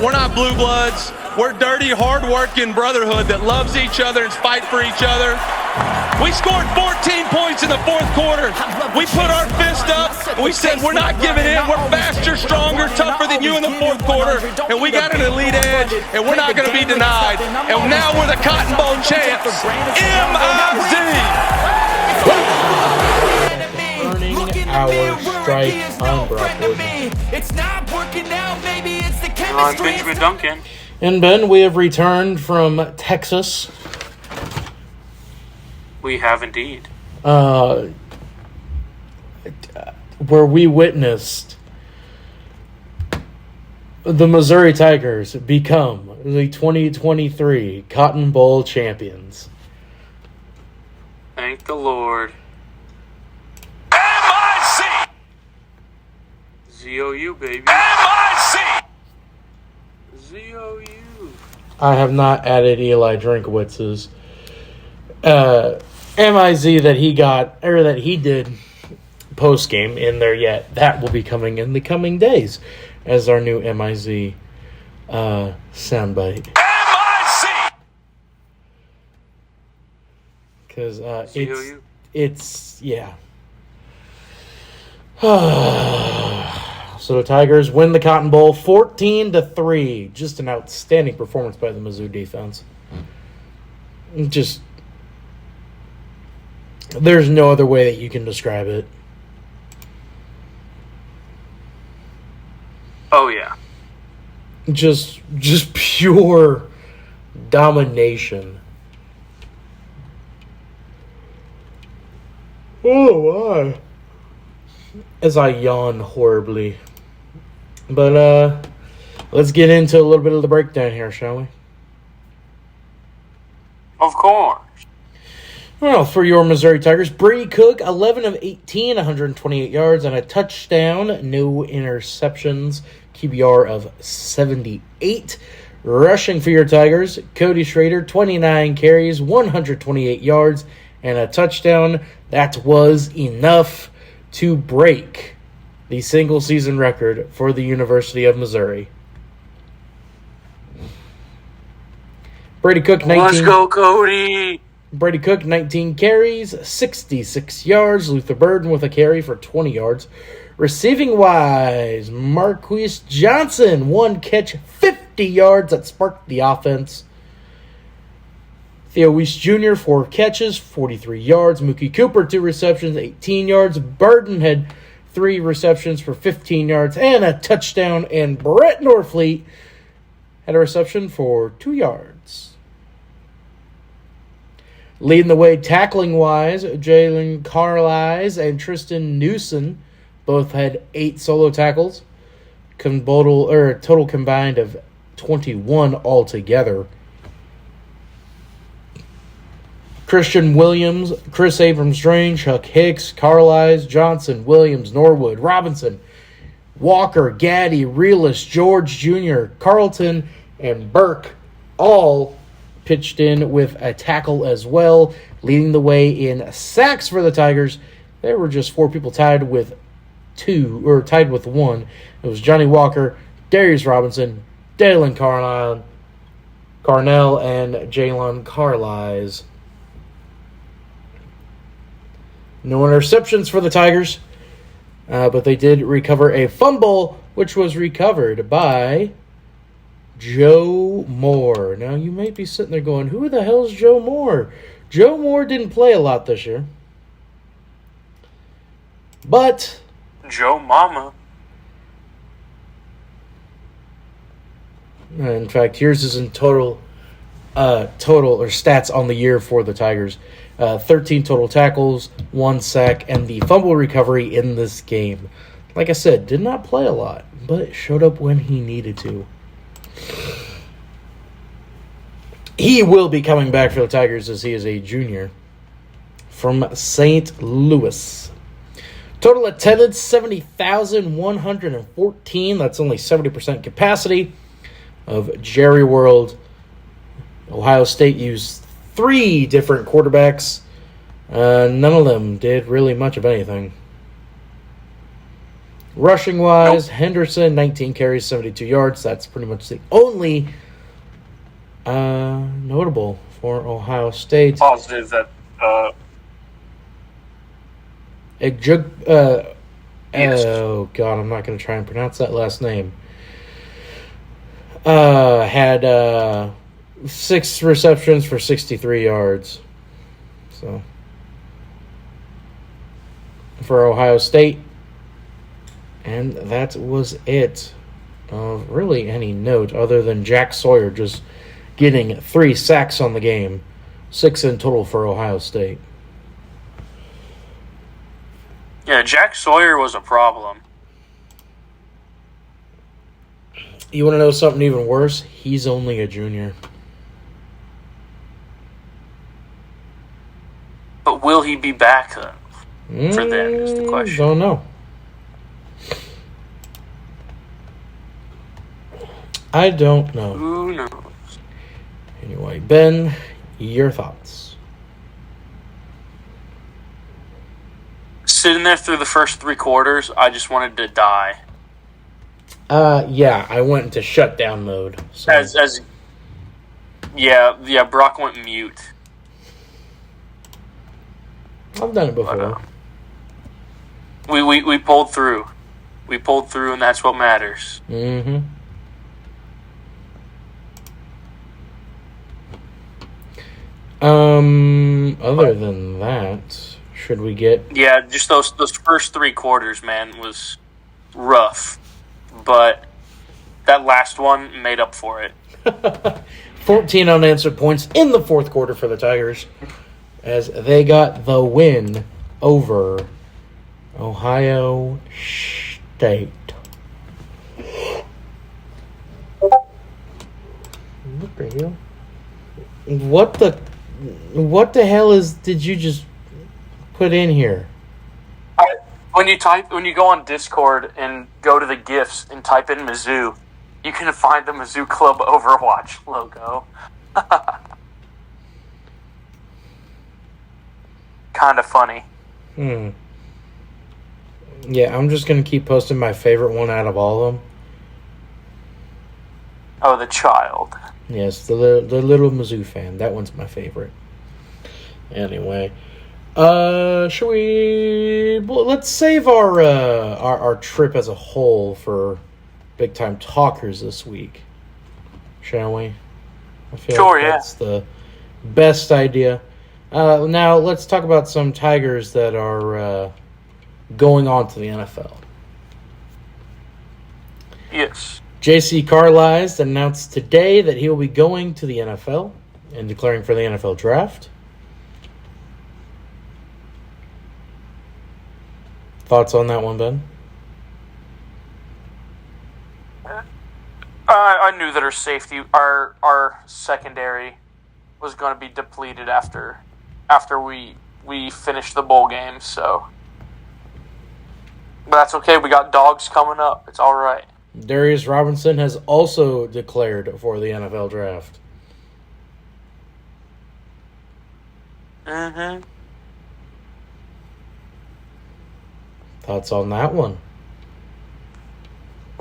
We're not blue bloods. We're dirty, hard-working brotherhood that loves each other and fight for each other. We scored 14 points in the fourth quarter. We put our fist up, and we said we're not giving in. We're faster, stronger, tougher than you in the fourth quarter, and we got an elite edge, and we're not going to be denied. And now we're the Cotton Bowl champs. MIZ! Earning our strike on Brockwood. Benjamin Duncan. And Ben, we have returned from Texas. We have indeed. Where we witnessed the Missouri Tigers become the 2023 Cotton Bowl champions. Thank the Lord. MIC! ZOU, baby. MIC! ZOU. I have not added Eli Drinkwitz's MIZ that he got, or that he did post-game in there yet. That will be coming in the coming days as our new MIZ soundbite. MIC! Because ZOU. it's, yeah. So the Tigers win the Cotton Bowl 14-3. Just an outstanding performance by the Mizzou defense. Just, there's no other way that you can describe it. Oh, yeah. Just pure domination. Oh, my. As I yawn horribly. But, let's get into a little bit of the breakdown here, shall we? Of course. Well, for your Missouri Tigers, Brady Cook, 11 of 18, 128 yards and a touchdown. No interceptions. QBR of 78. Rushing for your Tigers, Cody Schrader, 29 carries, 128 yards and a touchdown. That was enough to break the single-season record for the University of Missouri. Brady Cook, 19. Let's go, Cody. Brady Cook, 19 carries, 66 yards. Luther Burden with a carry for 20 yards. Receiving-wise, Marquise Johnson, 1 catch, 50 yards. That sparked the offense. Theo Weiss Jr., 4 catches, 43 yards. Mookie Cooper, 2 receptions, 18 yards. Burden had 3 receptions for 15 yards and a touchdown. And Brett Norfleet had a reception for 2 yards. Leading the way tackling-wise, Jalen Carlisle and Tristan Newsom both had 8 solo tackles. Total combined of 21 altogether. Christian Williams, Chris Abrams-Drain, Chuck Hicks, Carlisle, Johnson, Williams, Norwood, Robinson, Walker, Gaddy, Reelis, George Jr., Carlton, and Burke all pitched in with a tackle as well, leading the way in sacks for the Tigers. There were just 4 people tied with 1. It was Johnny Walker, Darius Robinson, Dalen Carnell, and Jalen Carlisle. No interceptions for the Tigers, but they did recover a fumble, which was recovered by Joe Moore. Now, you might be sitting there going, who the hell is Joe Moore? Joe Moore didn't play a lot this year. But Joe Mama. in fact, here's his in total stats on the year for the Tigers. 13 total tackles, 1 sack, and the fumble recovery in this game. Like I said, did not play a lot, but showed up when he needed to. He will be coming back for the Tigers as he is a junior from St. Louis. Total attendance, 70,114. That's only 70% capacity of Jerryworld. Ohio State used 3 different quarterbacks. None of them did really much of anything. Rushing-wise, Henderson, 19 carries, 72 yards. That's pretty much the only notable for Ohio State. Positive that yes. Oh, God, I'm not going to try and pronounce that last name. Had 6 receptions for 63 yards. So, for Ohio State. And that was it of really any note other than Jack Sawyer just getting 3 sacks on the game. 6 in total for Ohio State. Yeah, Jack Sawyer was a problem. You want to know something even worse? He's only a junior. But will he be back then? For them is the question. Don't know. I don't know. Who knows? Anyway, Ben, your thoughts? Sitting there through the first 3 quarters, I just wanted to die. Yeah, I went into shutdown mode. So. Yeah, Brock went mute. I've done it before. We pulled through. We pulled through, and that's what matters. Mm-hmm. Other than that, should we get... Yeah, just those first 3 quarters, man, was rough. But that last one made up for it. 14 unanswered points in the fourth quarter for the Tigers as they got the win over Ohio State. What the hell? What the hell did you just put in here? When you go on Discord and go to the GIFs and type in Mizzou, you can find the Mizzou Club Overwatch logo. Kind of funny. Yeah, I'm just going to keep posting my favorite one out of all of them. Oh, the child. Yes, the little Mizzou fan. That one's my favorite. Anyway, should we... Let's save our trip as a whole for big time talkers this week, shall we? I feel like that's the best idea. Now let's talk about some Tigers that are going on to the NFL. Yes. J.C. Carlisle announced today that he will be going to the NFL and declaring for the NFL draft. Thoughts on that one, Ben? I knew that our safety, our secondary, was going to be depleted after we finished the bowl game. So, but that's okay. We got dogs coming up. It's all right. Darius Robinson has also declared for the NFL draft. Mm-hmm. Thoughts on that one?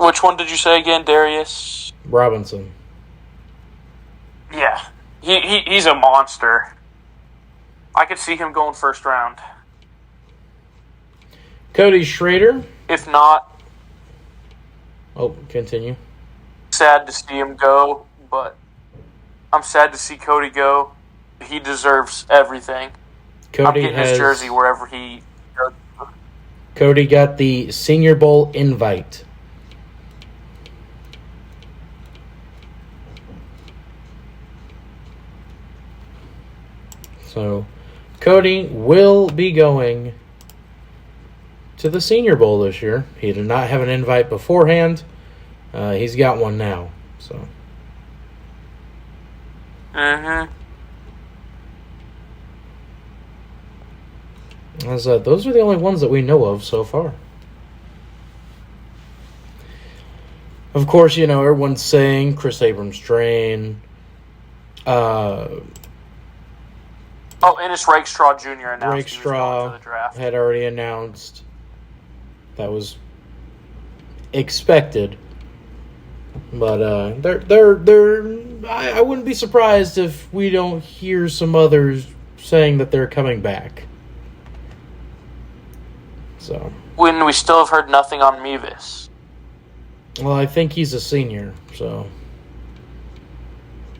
Which one did you say again, Darius? Robinson. Yeah. He's a monster. I could see him going first round. Cody Schrader. If not... Oh, continue. Sad to see him go, but I'm sad to see Cody go. He deserves everything. I'm getting his jersey wherever he goes. Cody got the Senior Bowl invite. So, Cody will be going to the Senior Bowl this year. He did not have an invite beforehand. He's got one now. So. Mm-hmm. Those are the only ones that we know of so far. Of course, everyone's saying Chris Abrams drain. Ennis Rakestraw Jr. announced Rakestraw he was going to the draft. Had already announced. That was expected. But I wouldn't be surprised if we don't hear some others saying that they're coming back. So. When we still have heard nothing on Mevis. Well, I think he's a senior, so.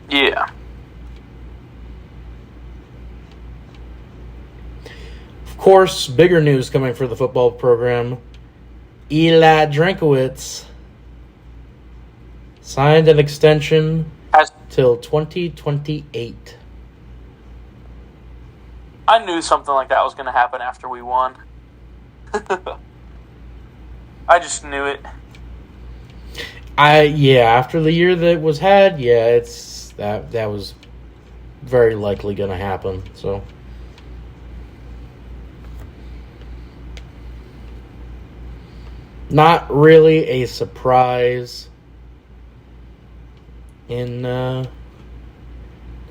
Yeah. Of course, bigger news coming for the football program. Eli Drinkwitz signed an extension till 2028. I knew something like that was going to happen after we won. I just knew it. After the year that was had, it's that was very likely going to happen. So, not really a surprise in the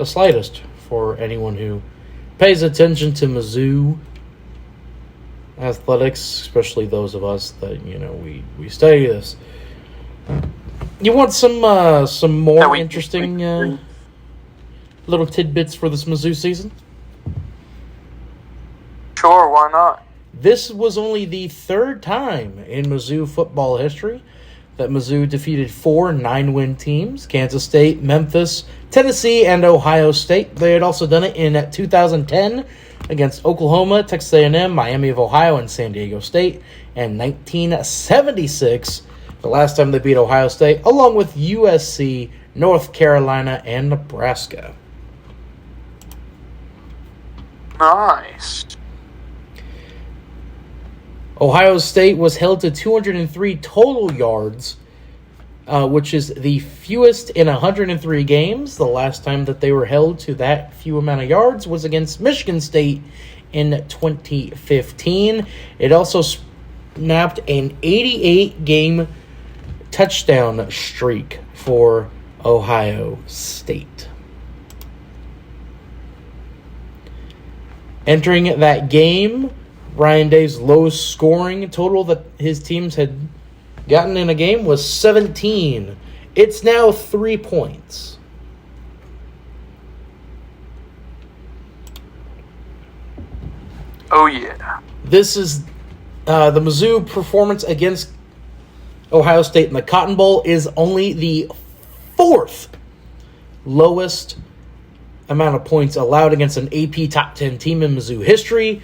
slightest for anyone who pays attention to Mizzou athletics, especially those of us that we study this. You want some more interesting little tidbits for this Mizzou season? Sure, why not? This was only the third time in Mizzou football history that Mizzou defeated 4 9-win teams: Kansas State, Memphis, Tennessee, and Ohio State. They had also done it in 2010 against Oklahoma, Texas A&M, Miami of Ohio, and San Diego State, and 1976, the last time they beat Ohio State, along with USC, North Carolina, and Nebraska. Nice. Ohio State was held to 203 total yards, which is the fewest in 103 games. The last time that they were held to that few amount of yards was against Michigan State in 2015. It also snapped an 88-game touchdown streak for Ohio State. Entering that game, Ryan Day's lowest scoring total that his teams had gotten in a game was 17. It's now 3 points. Oh, yeah. This is the Mizzou performance against Ohio State in the Cotton Bowl is only the 4th lowest amount of points allowed against an AP top 10 team in Mizzou history,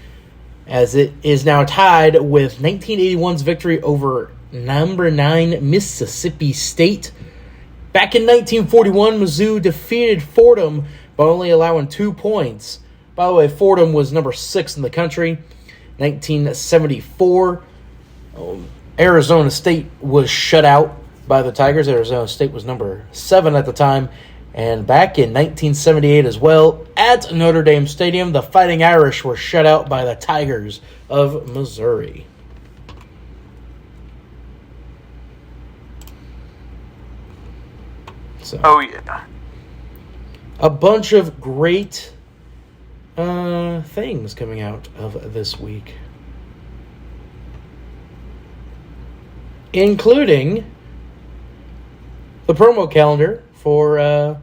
as it is now tied with 1981's victory over number 9 Mississippi State. Back in 1941, Mizzou defeated Fordham by only allowing 2 points. By the way, Fordham was number 6 in the country. 1974, Arizona State was shut out by the Tigers. Arizona State was number 7 at the time. And back in 1978 as well, at Notre Dame Stadium, the Fighting Irish were shut out by the Tigers of Missouri. So, oh, yeah. A bunch of great things coming out of this week, including the promo calendar for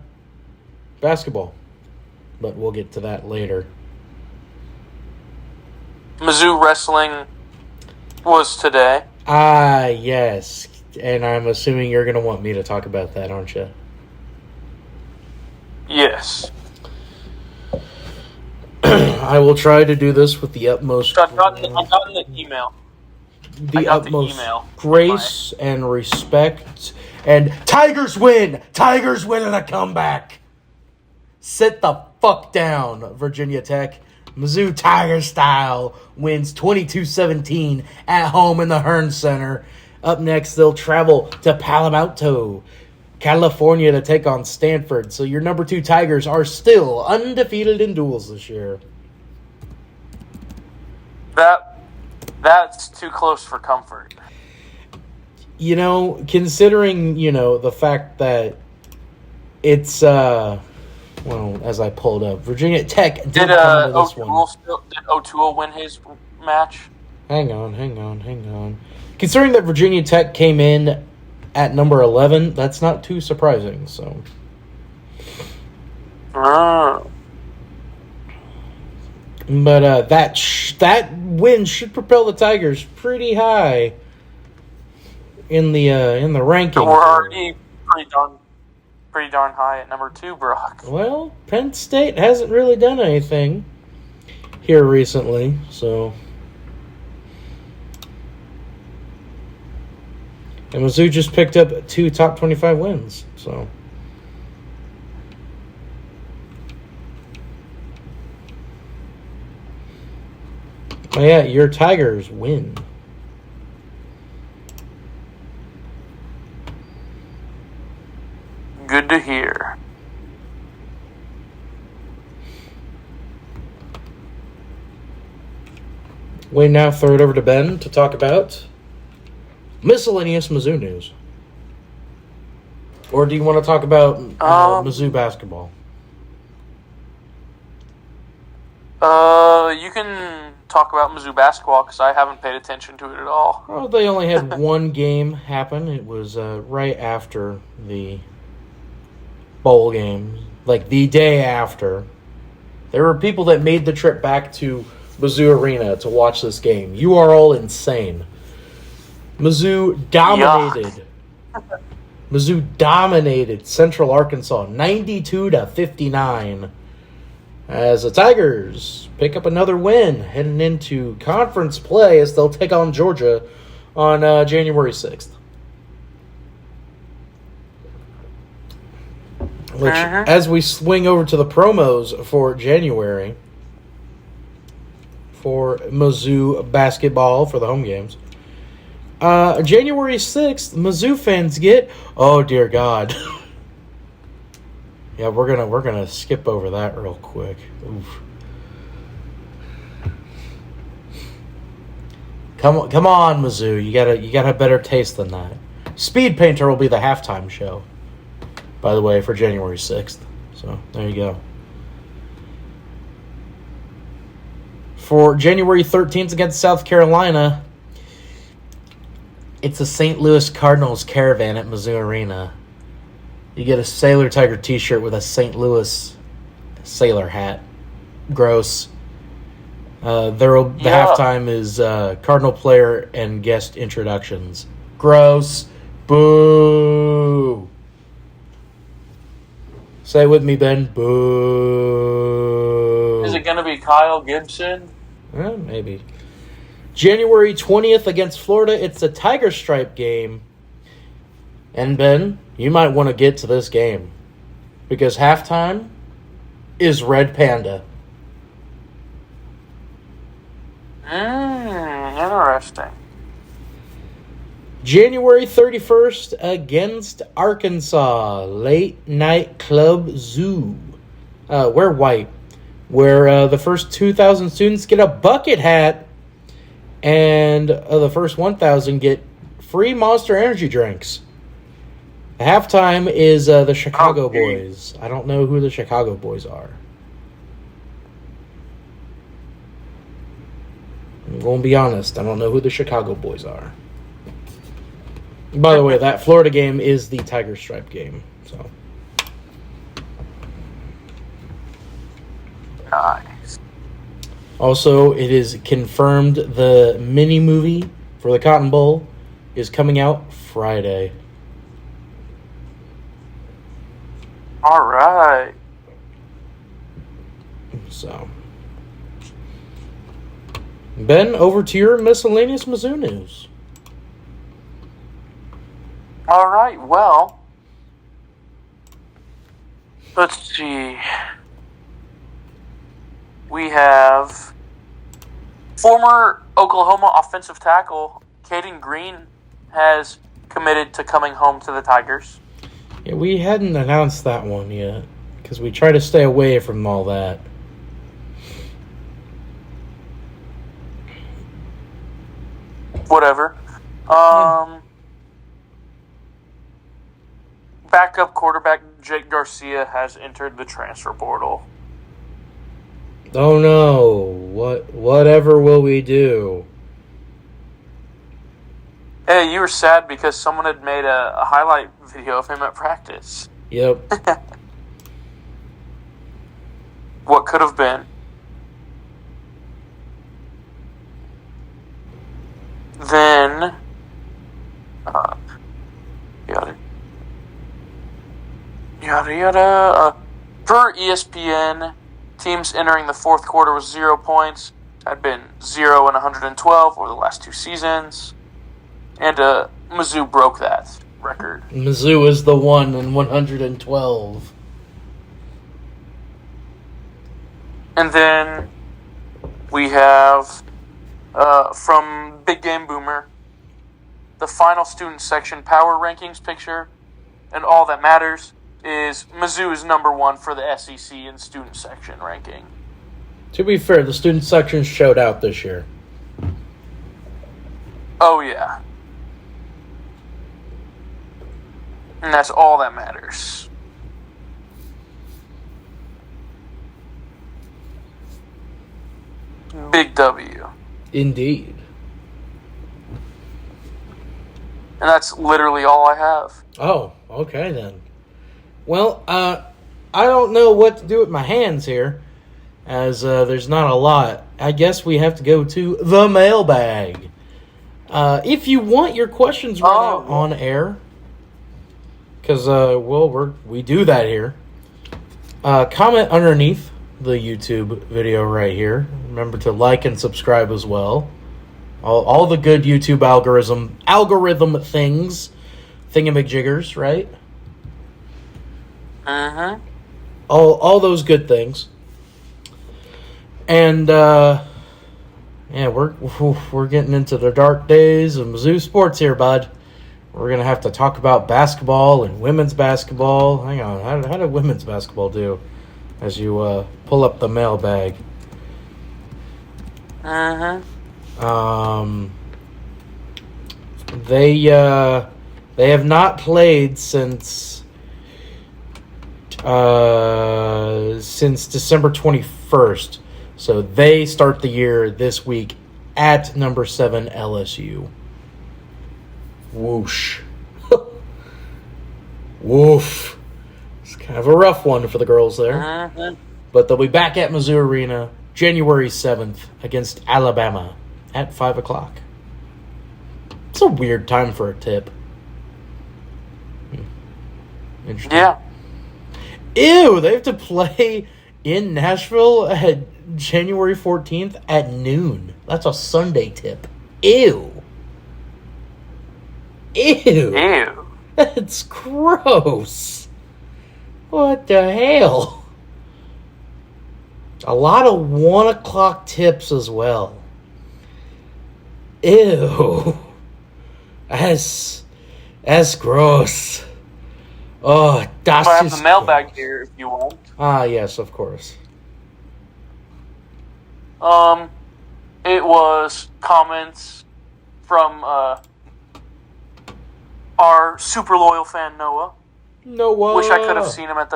basketball, but we'll get to that later. Mizzou wrestling was today. Ah, yes, and I'm assuming you're going to want me to talk about that, aren't you? Yes. I will try to do this with the utmost... I've gotten the email. The utmost grace and respect. And Tigers win! Tigers win in a comeback! Sit the fuck down, Virginia Tech. Mizzou Tiger style wins 22-17 at home in the Hearn Center. Up next, they'll travel to Palo Alto, California to take on Stanford. So your number 2 Tigers are still undefeated in duels this year. That's too close for comfort. You know, considering, the fact that it's, as I pulled up, Virginia Tech did come into this one. Did O'Toole win his match? Hang on. Considering that Virginia Tech came in at number 11, that's not too surprising. So, but that win should propel the Tigers pretty high in the rankings. We're already pretty darn high at number 2, Brock. Well, Penn State hasn't really done anything here recently, so. And Mizzou just picked up 2 top 25 wins, so. Oh yeah, your Tigers win. Good to hear. We now throw it over to Ben to talk about miscellaneous Mizzou news. Or do you want to talk about Mizzou basketball? You can talk about Mizzou basketball because I haven't paid attention to it at all. Well, they only had one game happen. It was right after the bowl game, like the day after. There were people that made the trip back to Mizzou Arena to watch this game. You are all insane. Mizzou dominated. Mizzou dominated Central Arkansas 92-59 as the Tigers pick up another win heading into conference play as they'll take on Georgia on January 6th. Which, as we swing over to the promos for January for Mizzou basketball for the home games, January 6th, Mizzou fans get, oh dear God. Yeah, we're gonna skip over that real quick. Oof. Come on, Mizzou. You gotta have better taste than that. Speed Painter will be the halftime show, by the way, for January 6th. So there you go. For January 13th against South Carolina, it's a St. Louis Cardinals caravan at Mizzou Arena. You get a Sailor Tiger t-shirt with a St. Louis sailor hat. Gross. The halftime is Cardinal player and guest introductions. Gross. Boo. Say it with me, Ben. Boo. Is it going to be Kyle Gibson? Maybe. January 20th against Florida, it's a Tiger Stripe game. And Ben, you might want to get to this game because halftime is Red Panda. Interesting. January 31st against Arkansas, Late Night Club Zoo. Wear white. Where the first 2,000 students get a bucket hat. And the first 1,000 get free Monster Energy drinks. The halftime is the Chicago Boys. I don't know who the Chicago Boys are. I'm going to be honest. I don't know who the Chicago Boys are. By the way, that Florida game is the Tiger Stripe game. So. Nice. Also, it is confirmed the mini movie for the Cotton Bowl is coming out Friday. All right. So, Ben, over to your miscellaneous Mizzou news. All right. Well, let's see. We have former Oklahoma offensive tackle Caden Green has committed to coming home to the Tigers. Yeah, we hadn't announced that one yet because we try to stay away from all that. Whatever. Backup quarterback Jake Garcia has entered the transfer portal. Oh no! Whatever will we do? Hey, you were sad because someone had made a highlight video of him at practice. Yep. What could have been. Then, yada yada. Per ESPN, teams entering the fourth quarter with 0 points had been 0 and 112 over the last 2 seasons, and Mizzou broke that record. Mizzou is the 1 and 112. And then we have from Big Game Boomer, the final student section power rankings picture, and all that matters is Mizzou is number 1 for the SEC in student section ranking. To be fair, the student section showed out this year. Oh, yeah. And that's all that matters. Big W. Indeed. And that's literally all I have. Oh, okay then. Well, I don't know what to do with my hands here, as there's not a lot. I guess we have to go to the mailbag. If you want your questions read out on air, because, we do that here, comment underneath the YouTube video right here. Remember to like and subscribe as well. All the good YouTube algorithm things, thingamajiggers, right? Mm-hmm. All those good things. And we're getting into the dark days of Mizzou sports here, bud. We're gonna have to talk about basketball and women's basketball. Hang on, how did women's basketball do? As you pull up the mailbag. Mm-hmm. They have not played since December 21st. So they start the year this week at number 7 LSU. Whoosh. Woof. It's kind of a rough one for the girls there. Mm-hmm. But they'll be back at Mizzou Arena January 7th against Alabama at 5 o'clock. It's a weird time for a tip. Interesting. Yeah. Ew, they have to play in Nashville at January 14th at noon. That's a Sunday tip. Ew. Ew. That's gross. What the hell? A lot of 1 o'clock tips as well. Ew. That's gross. Oh, das I have ist the mailbag gross. here if you want. Ah, yes, of course. It was comments from our super loyal fan Noah. Noah. Wish I could have seen him at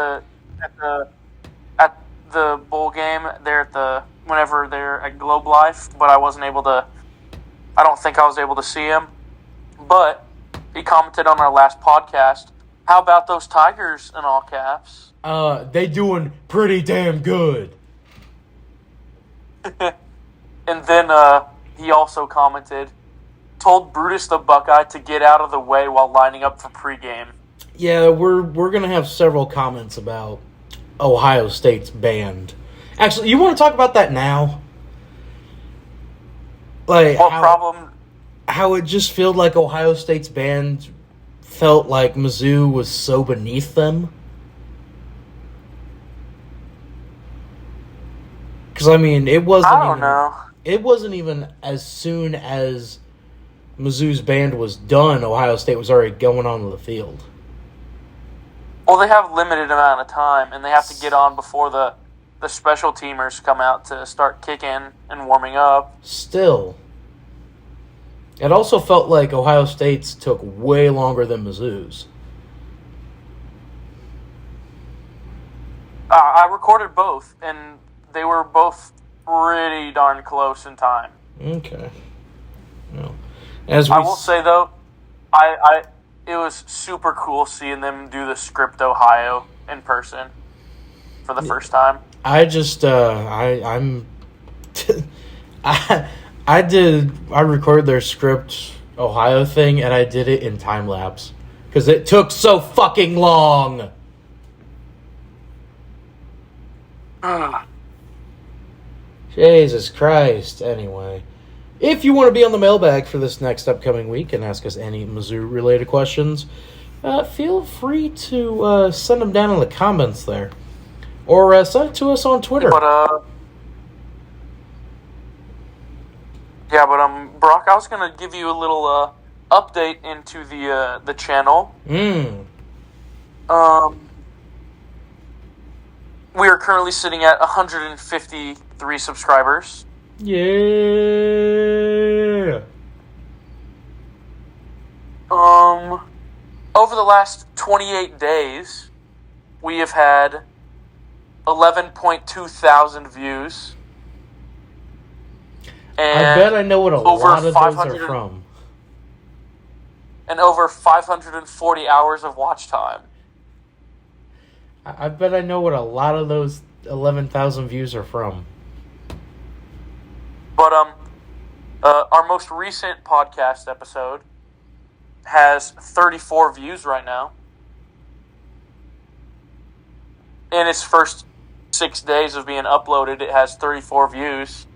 the bowl game there whenever they're at Globe Life, but I wasn't able to. I don't think I was able to see him, but he commented on our last podcast. How about those Tigers in all caps? They doing pretty damn good. And then he also commented, told Brutus the Buckeye to get out of the way while lining up for pregame. Yeah, we're gonna have several comments about Ohio State's band. Actually, you want to talk about that now? Like What problem? How it just felt like Ohio State's band felt like Mizzou was so beneath them. Because I mean, it wasn't. I don't know. It wasn't even as soon as Mizzou's band was done. Ohio State was already going onto the field. Well, they have a limited amount of time, and they have to get on before the special teamers come out to start kicking and warming up. Still, it also felt like Ohio State's took way longer than Mizzou's. I recorded both, and they were both pretty darn close in time. Okay. Well, I will say, though, It was super cool seeing them do the Script Ohio in person for the first time. I just I'm I recorded their Script Ohio thing, and I did it in time lapse because it took so fucking long. Jesus Christ. Anyway, if you want to be on the mailbag for this next upcoming week and ask us any Mizzou-related questions, feel free to send them down in the comments there. Or send it to us on Twitter. But, Brock, I was going to give you a little update into the channel. We are currently sitting at 153 subscribers. Yeah. Over the last 28 days, we have had 11.2 thousand views. And I bet I know what a lot of those are from. And over 540 hours of watch time. I bet I know what a lot of those 11,000 views are from. But our most recent podcast episode has 34 views right now. In its first 6 days of being uploaded, it has 34 views.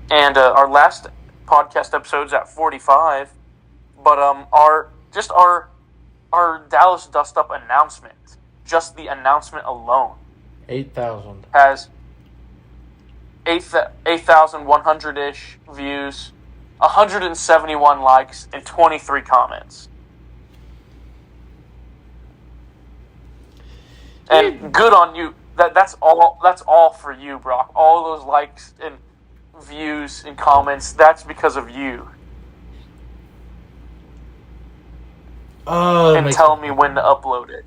And our last podcast episode's at 45. But our Dallas Dust Up announcement, just the announcement alone, 8,000 has 8,100-ish views, 171 likes, and 23 comments. And good on you. That's all for you, Brock. All those likes and views and comments, that's because of you. And tell me when to upload it.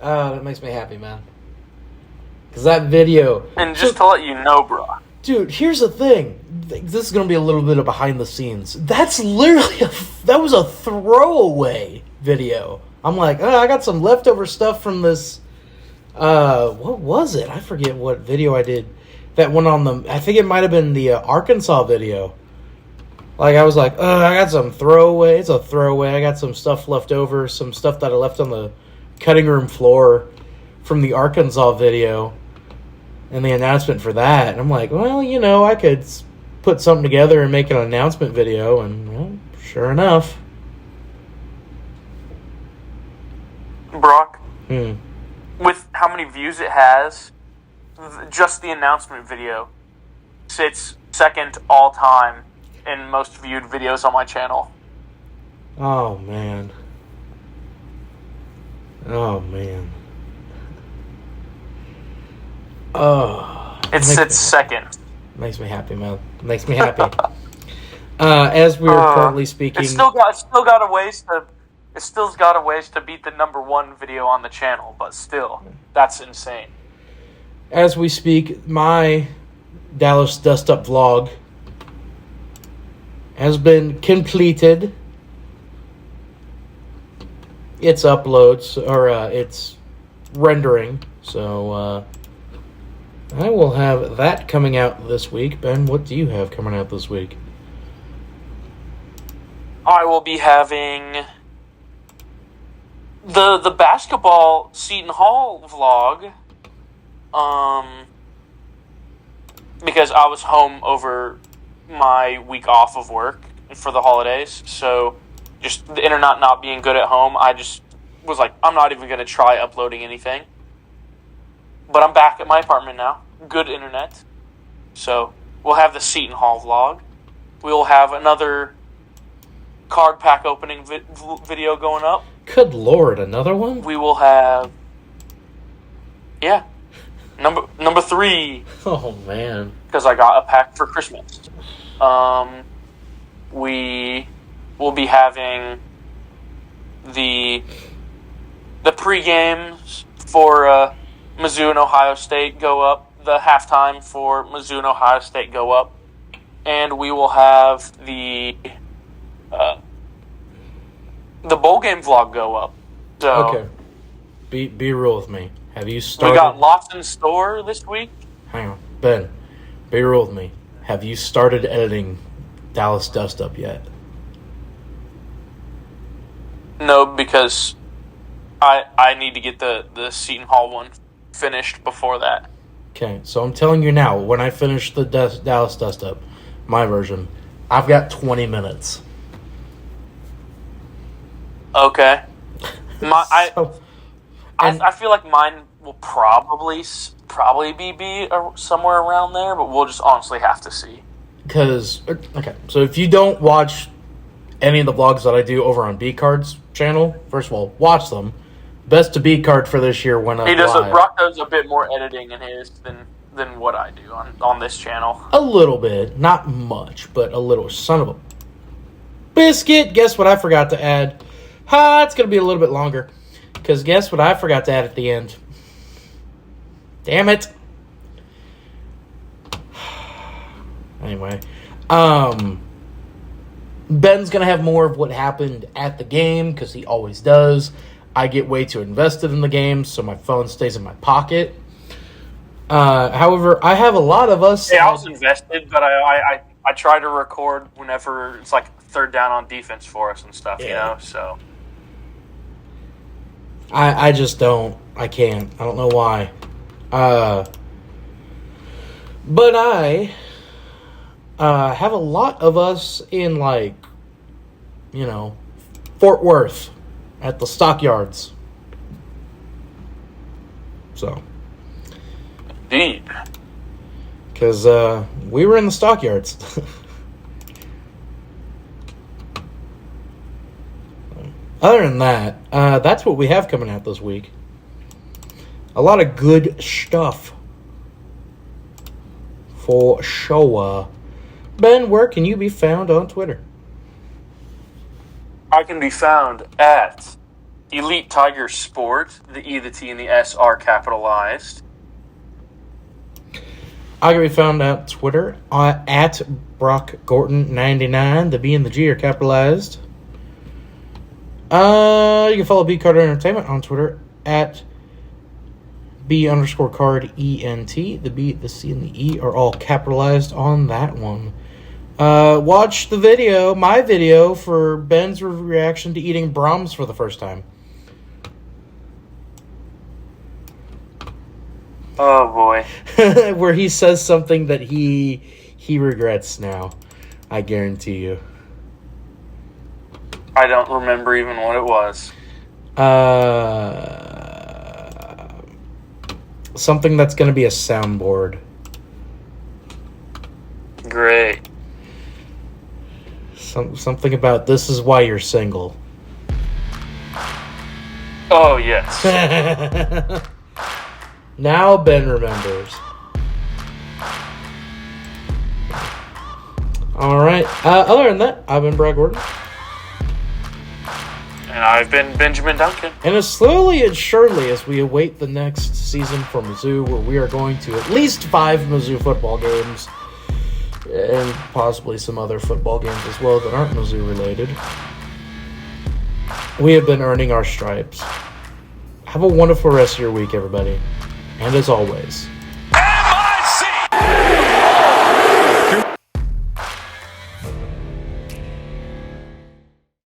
Oh, that makes me happy, man. Because that video... And just to let you know, Brock. Dude, here's the thing. This is going to be a little bit of behind the scenes. That's literally that was a throwaway video. I'm like, I got some leftover stuff from this... what was it? I forget what video I did that went on the... I think it might have been the Arkansas video. Like, I was like, I got some throwaway. It's a throwaway. I got some stuff left over. Some stuff that I left on the cutting room floor from the Arkansas video and the announcement for that. And I'm like, well, I could put something together and make an announcement video. And, well, sure enough. Brock, with how many views it has, just the announcement video sits second all time in most viewed videos on my channel. Oh, man. Oh, man. Oh. It sits second. Makes me happy, man. Makes me happy. As we are currently speaking... It's still got a ways to beat the number one video on the channel, but still, that's insane. As we speak, my Dallas Dust Up vlog has been completed. It's uploads, or it's rendering, so I will have that coming out this week. Ben, what do you have coming out this week? I will be having the basketball Seton Hall vlog, because I was home over my week off of work for the holidays, so just the internet not being good at home, I just was like, I'm not even going to try uploading anything. But I'm back at my apartment now. Good internet. So we'll have the Seton Hall vlog. We will have another card pack opening video going up. Good Lord, another one? We will have... Yeah. Number 3. Oh, man. Because I got a pack for Christmas. We will be having the pre-games for Mizzou and Ohio State go up. The halftime for Mizzou and Ohio State go up. and we will have the bowl game vlog go up. So Okay. Be real with me. Have you started? we got lots in store this week. Hang on, Ben. Be real with me. Have you started editing Dallas Dust Up yet? No, because I need to get the Seton Hall one finished before that. Okay, so I'm telling you now, when I finish the Dallas Dust Up, my version, I've got 20 minutes. Okay. So- I feel like mine will probably be somewhere around there, but we'll just honestly have to see. Because, okay, so if you don't watch any of the vlogs that I do over on B-Card's channel, first of all, watch them. Best to B-Card for this year went up live. Brock does a bit more editing in his than what I do on this channel. A little bit. Not much, but a little. Son of a biscuit. Guess what I forgot to add? It's going to be a little bit longer. Because guess what I forgot to add at the end? Damn it. Anyway. Ben's going to have more of what happened at the game, because he always does. I get way too invested in the game, so my phone stays in my pocket. However, I have a lot of us... Yeah, I was invested, but I try to record whenever it's like third down on defense for us and stuff, you know, so... I just don't. I can't. I don't know why. But I have a lot of us in, like, you know, Fort Worth at the stockyards. So. Indeed. Because we were in the stockyards. Other than that, that's what we have coming out this week. A lot of good stuff. For sure. Ben, where can you be found on Twitter? I can be found at EliteTigerSports. The E, the T, and the S are capitalized. I can be found at Twitter at BrockGorton99. The B and the G are capitalized. You can follow B Carter Entertainment on Twitter at B_card ENT. The B, the C, and the E are all capitalized on that one. Watch the video, my video, for Ben's reaction to eating Brahms for the first time. Oh, boy. Where he says something that he regrets now. I guarantee you. I don't remember even what it was. Something that's going to be a soundboard. Great. Something about this is why you're single. Oh, yes. Now Ben remembers. Alright. Other than that, I've been Brad Gordon. And I've been Benjamin Duncan. And as slowly and surely as we await the next season for Mizzou, where we are going to at least 5 Mizzou football games, and possibly some other football games as well that aren't Mizzou related, we have been earning our stripes. Have a wonderful rest of your week, everybody. And as always,